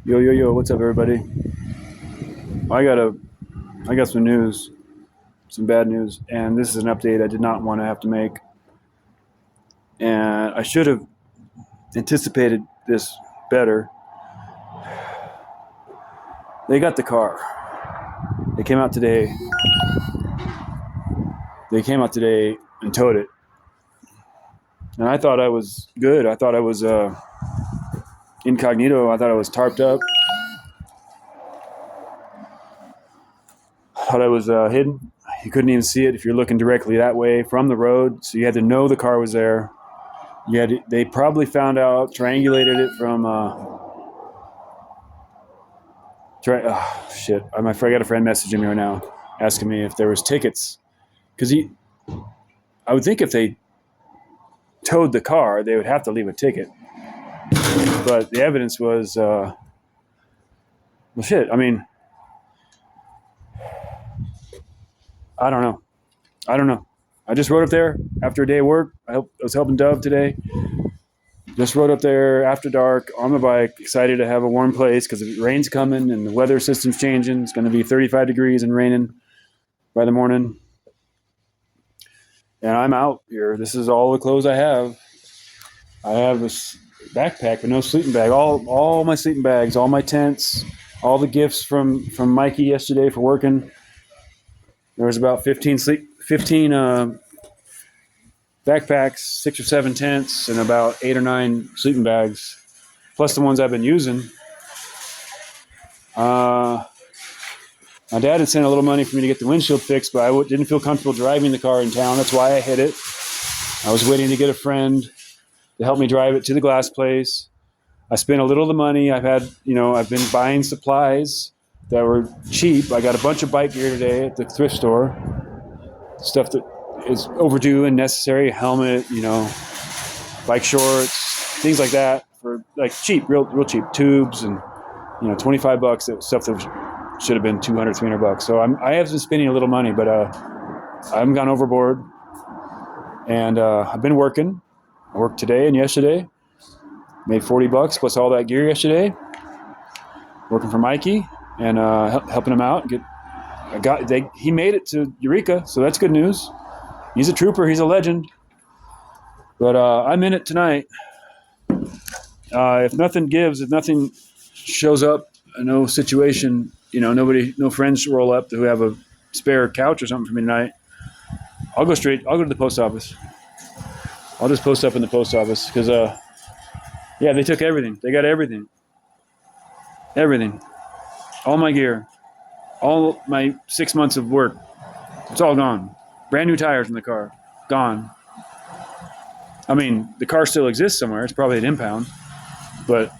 Yo, yo, yo, what's up, everybody? I got a, I got some news, some bad news, and this is an update I did not want to have to make, and I should have anticipated this better. They got the car. They came out today. They came out today and towed it, and I thought I was good. I thought I was incognito. I thought I was tarped up. I thought I was hidden. You couldn't even see it if you're looking directly that way from the road, so you had to know the car was there. They probably found out, triangulated it from. Shit! I got a friend messaging me right now, asking me if there was tickets, because I would think if they towed the car, they would have to leave a ticket. But the evidence was, well, shit. I mean, I don't know. I just rode up there after a day of work. I was helping Dove today. Just rode up there after dark on my bike, excited to have a warm place because the rain's coming and the weather system's changing. It's going to be 35 degrees and raining by the morning. And I'm out here. This is all the clothes I have. I have a backpack but no sleeping bag. All my sleeping bags, all my tents, all the gifts from Mikey yesterday for working. There was about 15 backpacks, 6 or 7 tents, and about 8 or 9 sleeping bags, plus the ones I've been using. My dad had sent a little money for me to get the windshield fixed, but I didn't feel comfortable driving the car in town. That's why I hid it. I was waiting to get a friend to help me drive it to the glass place. I spent a little of the money. I've been buying supplies that were cheap. I got a bunch of bike gear today at the thrift store, stuff that is overdue and necessary, helmet, bike shorts, things like that for like cheap, real cheap, tubes and, $25, stuff that should have been $200, $300. So I have been spending a little money, but I haven't gone overboard. And I've been working. I worked today and yesterday, made $40 plus all that gear yesterday, working for Mikey and helping him out. He made it to Eureka, so that's good news. He's a trooper. He's a legend. But I'm in it tonight. If nothing gives, if nothing shows up, no situation, no friends roll up who have a spare couch or something for me tonight, I'll go to the post office. I'll just post up in the post office because, they took everything. They got everything. Everything. All my gear. All my 6 months of work. It's all gone. Brand new tires in the car. Gone. I mean, the car still exists somewhere. It's probably an impound. But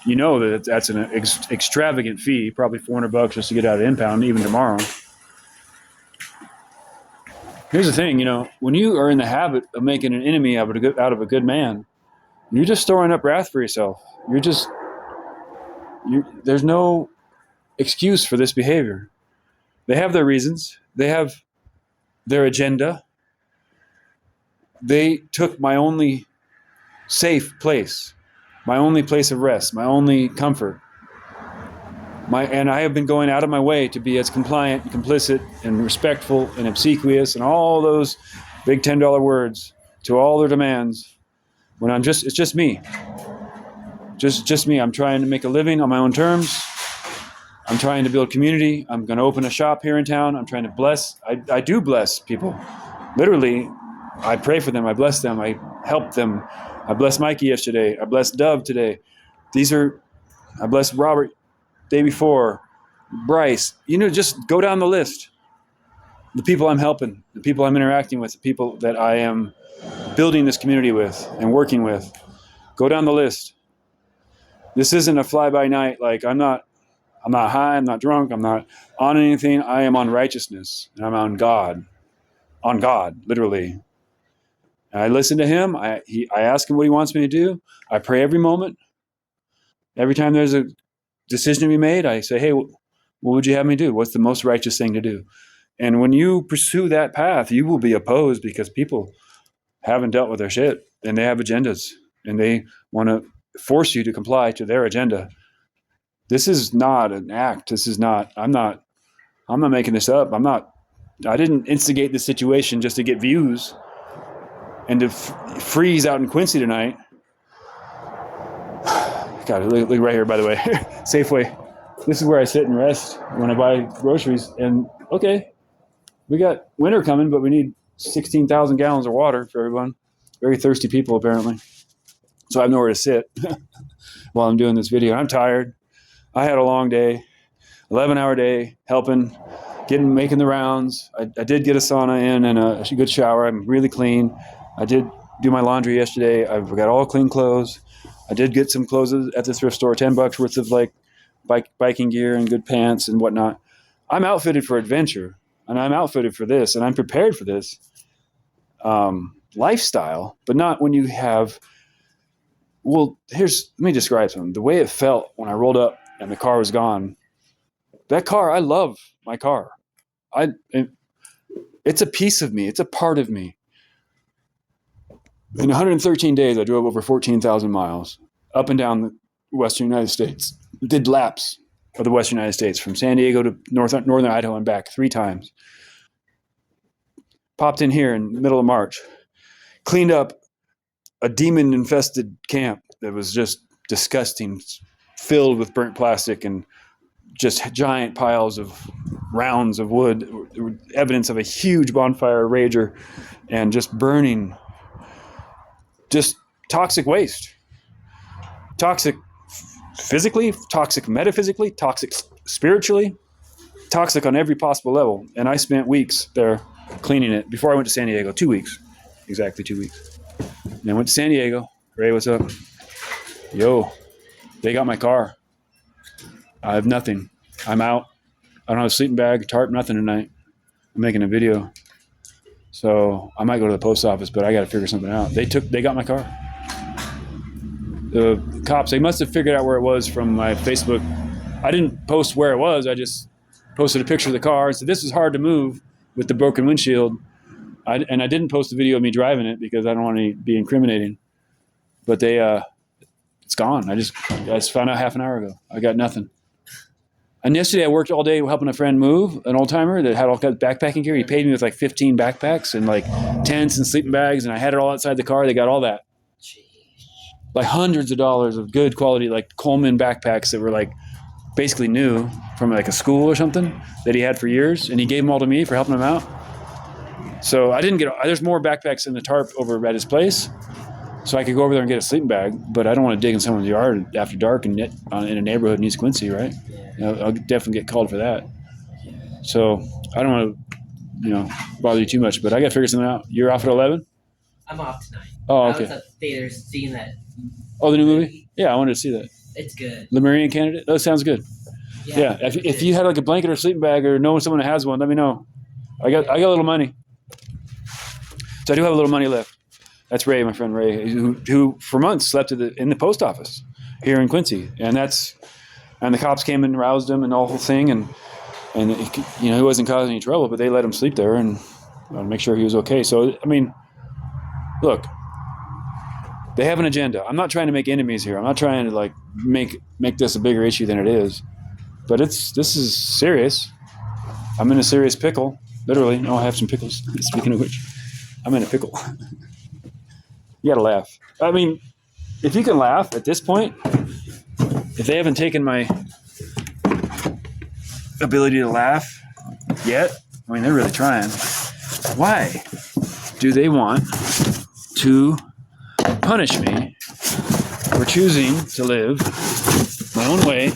you know that that's an extravagant fee, probably $400 just to get out of impound, even tomorrow. Here's the thing, when you are in the habit of making an enemy out of a good man, you're just storing up wrath for yourself. There's no excuse for this behavior. They have their reasons. They have their agenda. They took my only safe place, my only place of rest, my only comfort. And I have been going out of my way to be as compliant and complicit and respectful and obsequious and all those big $10 words to all their demands when it's just me. Just me. I'm trying to make a living on my own terms. I'm trying to build community. I'm going to open a shop here in town. I'm trying to bless. I do bless people. Literally, I pray for them. I bless them. I help them. I blessed Mikey yesterday. I blessed Dove today. I blessed Robert day before. Bryce. Just go down the list. The people I'm helping, the people I'm interacting with, the people that I am building this community with and working with. Go down the list. This isn't a fly-by-night, like I'm not high, I'm not drunk, I'm not on anything. I am on righteousness, and I'm on God, literally. And I listen to him. I ask him what he wants me to do. I pray every moment. Every time there's a decision to be made, I say, hey, what would you have me do? What's the most righteous thing to do? And when you pursue that path, you will be opposed because people haven't dealt with their shit, and they have agendas, and they want to force you to comply to their agenda. This is not an act. This is not. I'm not making this up. I didn't instigate this situation just to get views and to freeze out in Quincy tonight. God, look right here, by the way. Safeway. This is where I sit and rest when I buy groceries. And okay, we got winter coming, but we need 16,000 gallons of water for everyone. Very thirsty people, apparently. So I have nowhere to sit while I'm doing this video. I'm tired. I had a long day, 11-hour day, helping, making the rounds. I did get a sauna in and a good shower. I'm really clean. I did do my laundry yesterday. I've got all clean clothes. I did get some clothes at the thrift store, $10 worth of like biking gear and good pants and whatnot. I'm outfitted for adventure, and I'm outfitted for this, and I'm prepared for this lifestyle, but not when you have. Well, let me describe something. The way it felt when I rolled up and the car was gone. That car, I love my car. It's a piece of me. It's a part of me. In 113 days, I drove over 14,000 miles up and down the Western United States. Did laps of the Western United States from San Diego to northern Idaho and back 3 times. Popped in here in the middle of March. Cleaned up a demon-infested camp that was just disgusting, filled with burnt plastic and just giant piles of rounds of wood, evidence of a huge bonfire rager, and just burning, just toxic waste. Toxic physically, toxic metaphysically, toxic spiritually, toxic on every possible level. And I spent weeks there cleaning it before I went to San Diego. 2 weeks. Exactly 2 weeks. And I went to San Diego. Ray, what's up? Yo, they got my car. I have nothing. I'm out. I don't have a sleeping bag, tarp, nothing tonight. I'm making a video. So I might go to the post office, but I got to figure something out. They got my car. The cops, they must have figured out where it was from my Facebook. I didn't post where it was. I just posted a picture of the car and said, this is hard to move with the broken windshield. I didn't post a video of me driving it because I don't want to be incriminating. But it's gone. I just found out half an hour ago. I got nothing. And yesterday I worked all day helping a friend move, an old timer that had all kinds of backpacking gear. He paid me with like 15 backpacks and like tents and sleeping bags, and I had it all outside the car. They got all that. Like hundreds of dollars of good quality, like Coleman backpacks that were like basically new from like a school or something that he had for years, and he gave them all to me for helping him out. So I didn't there's more backpacks in the tarp over at his place, so I could go over there and get a sleeping bag, but I don't want to dig in someone's yard after dark and in a neighborhood in East Quincy, right? I'll definitely get called for that. So I don't want to, bother you too much, but I got to figure something out. You're off at 11? I'm off tonight. Oh, okay. I was at the theater seeing that. Oh, the new movie? Yeah, I wanted to see that. It's good. Lemurian Candidate? That sounds good. Yeah. If you had like a blanket or sleeping bag or know someone that has one, let me know. I got a little money. So I do have a little money left. That's Ray, my friend Ray, who for months slept in the post office here in Quincy, and the cops came and roused him and the whole thing, and he wasn't causing any trouble, but they let him sleep there and make sure he was okay. So I mean, look, they have an agenda. I'm not trying to make enemies here. I'm not trying to like make this a bigger issue than it is, but this is serious. I'm in a serious pickle, literally. Oh, I have some pickles. Speaking of which, I'm in a pickle. You gotta laugh. I mean, if you can laugh at this point, if they haven't taken my ability to laugh yet, I mean, they're really trying. Why do they want to punish me for choosing to live my own way,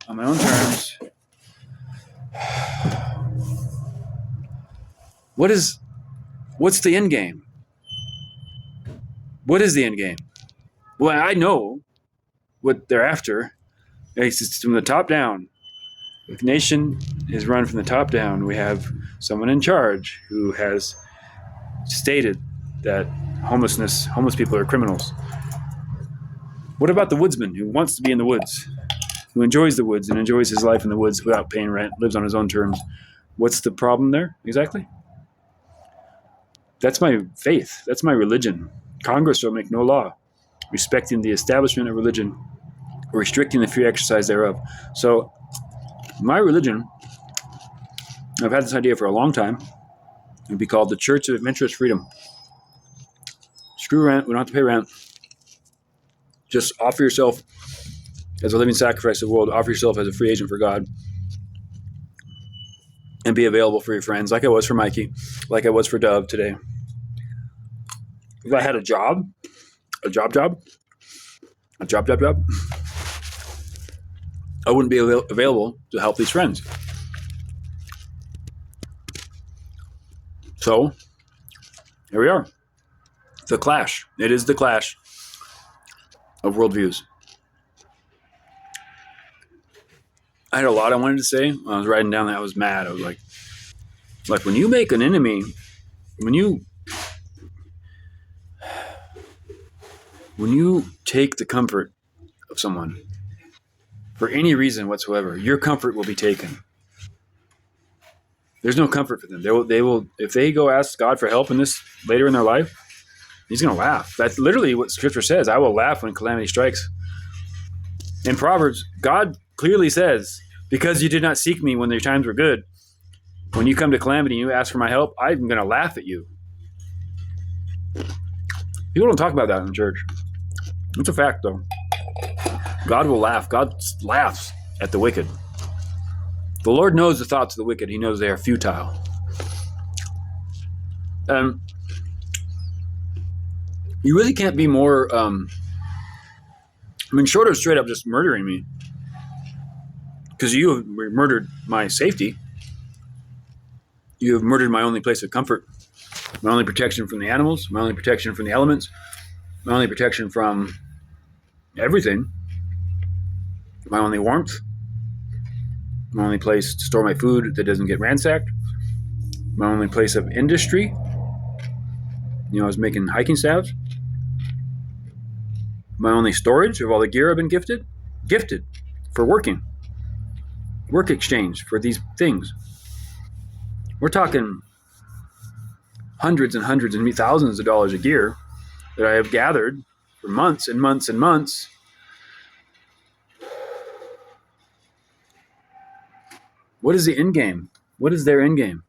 on my own terms? What's the end game? What is the end game? Well, I know what they're after. It's from the top down. The nation is run from the top down. We have someone in charge who has stated that homeless people are criminals. What about the woodsman who wants to be in the woods, who enjoys the woods and enjoys his life in the woods without paying rent, lives on his own terms? What's the problem there exactly? That's my faith. That's my religion. Congress shall make no law respecting the establishment of religion restricting the free exercise thereof. So my religion, I've had this idea for a long time. It'd be called the Church of Adventurous Freedom. Screw rent. We don't have to pay rent. Just offer yourself as a living sacrifice to the world. Offer yourself as a free agent for God. And be available for your friends, like I was for Mikey, like I was for Dove today. If I had a job, I wouldn't be available to help these friends. So, here we are. The clash. It is the clash of worldviews. I had a lot I wanted to say. When I was writing down that, I was mad. I was like when you make an enemy, when you take the comfort of someone for any reason whatsoever, your comfort will be taken. There's no comfort for them. They will if they go ask God for help in this later in their life, He's going to laugh. That's literally what Scripture says. I will laugh when calamity strikes. In Proverbs, God clearly says, because you did not seek me when your times were good, when you come to calamity and you ask for my help, I'm going to laugh at you. People don't talk about that in church. It's a fact, though. God will laugh. God laughs at the wicked. The Lord knows the thoughts of the wicked. He knows they are futile. You really can't be more, short of straight up just murdering me. Because you have murdered my safety. You have murdered my only place of comfort. My only protection from the animals. My only protection from the elements. My only protection from everything. My only warmth. My only place to store my food that doesn't get ransacked. My only place of industry. I was making hiking staffs. My only storage of all the gear I've been gifted for working. Work exchange for these things. We're talking hundreds and hundreds and thousands of dollars of gear that I have gathered for months and months and months. What is the end game? What is their end game?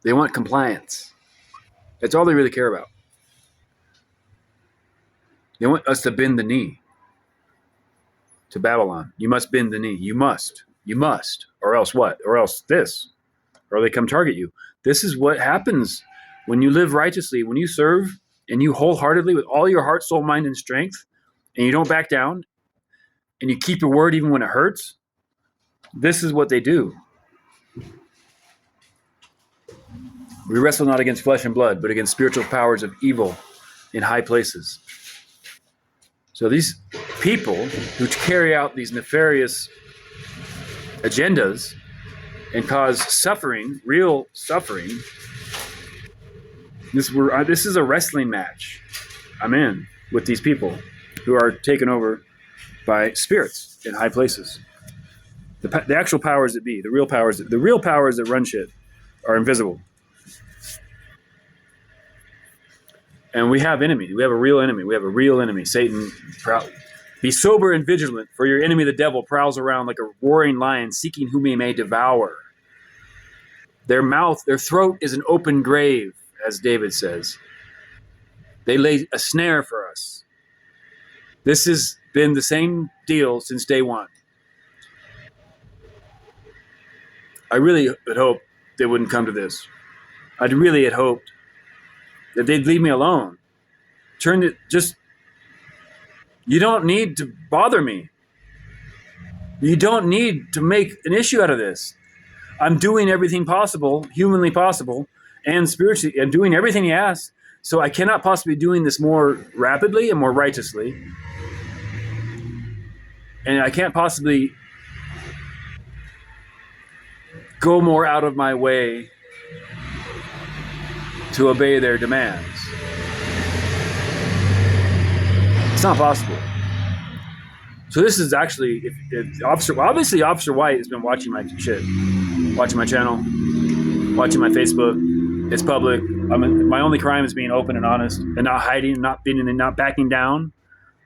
They want compliance. That's all they really care about. They want us to bend the knee to Babylon. You must bend the knee. You must. Or else what? Or else this. Or they come target you. This is what happens when you live righteously, when you serve and you wholeheartedly with all your heart, soul, mind, and strength, and you don't back down, and you keep your word even when it hurts. This is what they do. We wrestle not against flesh and blood, but against spiritual powers of evil in high places. So these people who carry out these nefarious agendas and cause suffering, real suffering, this is a wrestling match I'm in with these people who are taken over by spirits in high places. The actual powers that be, the real powers that run shit are invisible. And we have enemy. We have a real enemy. Satan. Be sober and vigilant, for your enemy, the devil, prowls around like a roaring lion, seeking whom he may devour. Their throat is an open grave, as David says. They lay a snare for us. This has been the same deal since day one. I really had hoped they wouldn't come to this. I really had hoped that they'd leave me alone. You don't need to bother me. You don't need to make an issue out of this. I'm doing everything possible, humanly possible, and spiritually. I'm doing everything he asks. So I cannot possibly be doing this more rapidly and more righteously. And I can't possibly go more out of my way to obey their demands. It's not possible. So this is actually, Officer White has been watching my shit, watching my channel, watching my Facebook. It's public. My only crime is being open and honest and not hiding, not backing down.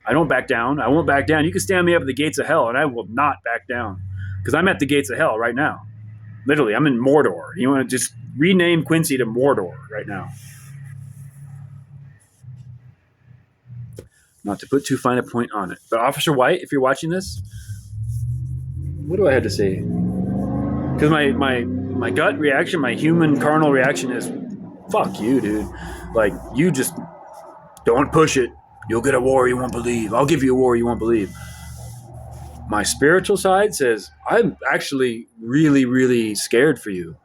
I don't back down. I won't back down. You can stand me up at the gates of hell, and I will not back down because I'm at the gates of hell right now. Literally, I'm in Mordor. You want to just rename Quincy to Mordor right now? Not to put too fine a point on it. But Officer White, if you're watching this, what do I have to say? Because my gut reaction, my human carnal reaction is, fuck you, dude. Like, you just don't push it. You'll get a war you won't believe. I'll give you a war you won't believe. My spiritual side says, I'm actually really, really scared for you.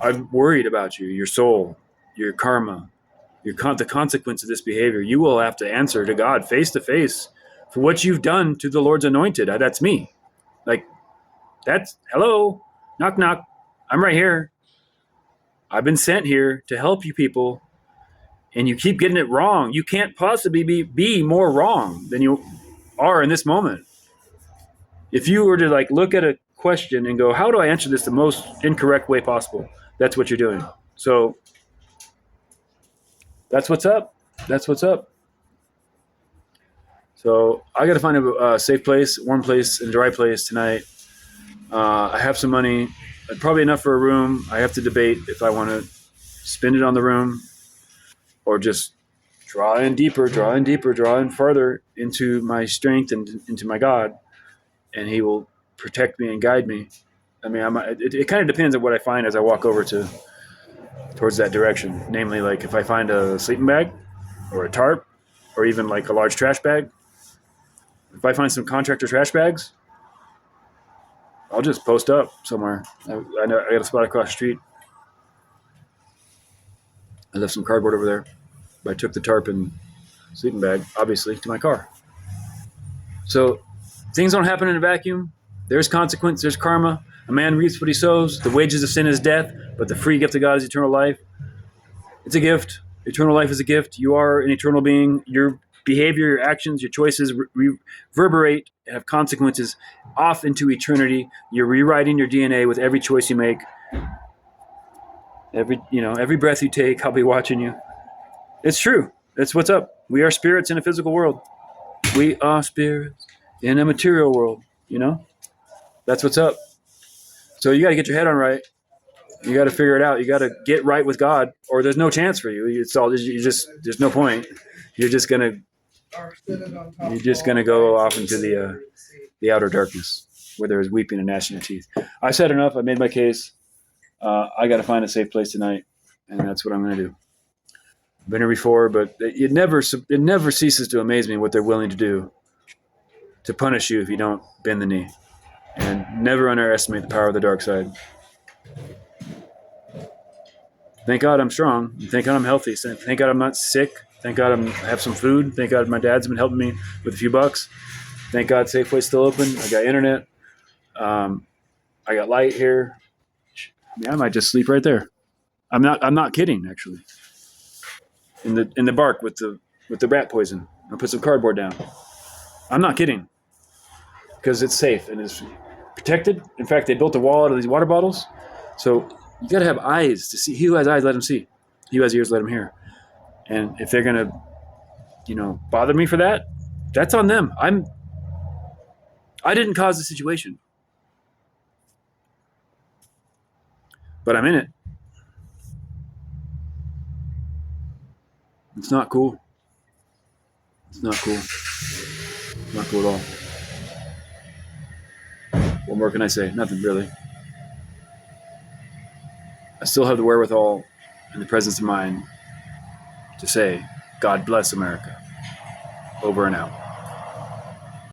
I'm worried about you, your soul, your karma, the consequence of this behavior. You will have to answer to God face to face for what you've done to the Lord's anointed. That's me. Like, that's, hello, knock, knock. I'm right here. I've been sent here to help you people, and you keep getting it wrong. You can't possibly be more wrong than you are in this moment. If you were to like look at a question and go, how do I answer this the most incorrect way possible? That's what you're doing. So that's what's up. That's what's up. So I got to find a safe place, warm place, and dry place tonight. I have some money, probably enough for a room. I have to debate if I want to spend it on the room or just draw in deeper, draw in farther into my strength and into my God, and He will protect me and guide me. I mean, it kind of depends on what I find as I walk over towards that direction. Namely, like if I find a sleeping bag or a tarp or even like a large trash bag. If I find some contractor trash bags, I'll just post up somewhere. I know I got a spot across the street. I left some cardboard over there. I took the tarp and sleeping bag, obviously, to my car. So things don't happen in a vacuum. There's consequence. There's karma. A man reaps what he sows. The wages of sin is death, but the free gift of God is eternal life. It's a gift. Eternal life is a gift. You are an eternal being. Your behavior, your actions, your choices reverberate and have consequences off into eternity. You're rewriting your DNA with every choice you make. Every breath you take, I'll be watching you. It's true. That's what's up. We are spirits in a physical world. We are spirits in a material world. That's what's up. So you got to get your head on right. You got to figure it out. You got to get right with God, or there's no chance for you. There's no point. You're just gonna go off into the outer darkness where there is weeping and gnashing of teeth. I said enough. I made my case. I got to find a safe place tonight, and that's what I'm going to do. I've been here before, but it never ceases to amaze me what they're willing to do to punish you if you don't bend the knee. And never underestimate the power of the dark side. Thank God I'm strong. Thank God I'm healthy. Thank God I'm not sick. Thank God I have some food. Thank God my dad's been helping me with a few bucks. Thank God Safeway's still open. I got internet. I got light here. I might just sleep right there. I'm not kidding, actually. In the bark with the rat poison. I'll put some cardboard down. I'm not kidding. Because it's safe and it's protected. In fact, they built a wall out of these water bottles. So you got to have eyes to see. He who has eyes, let him see. He who has ears, let him hear. And if they're going to, bother me for that, that's on them. I didn't cause the situation. But I'm in it. It's not cool. It's not cool. Not cool at all. What more can I say? Nothing, really. I still have the wherewithal and the presence of mind to say, God bless America. Over and out.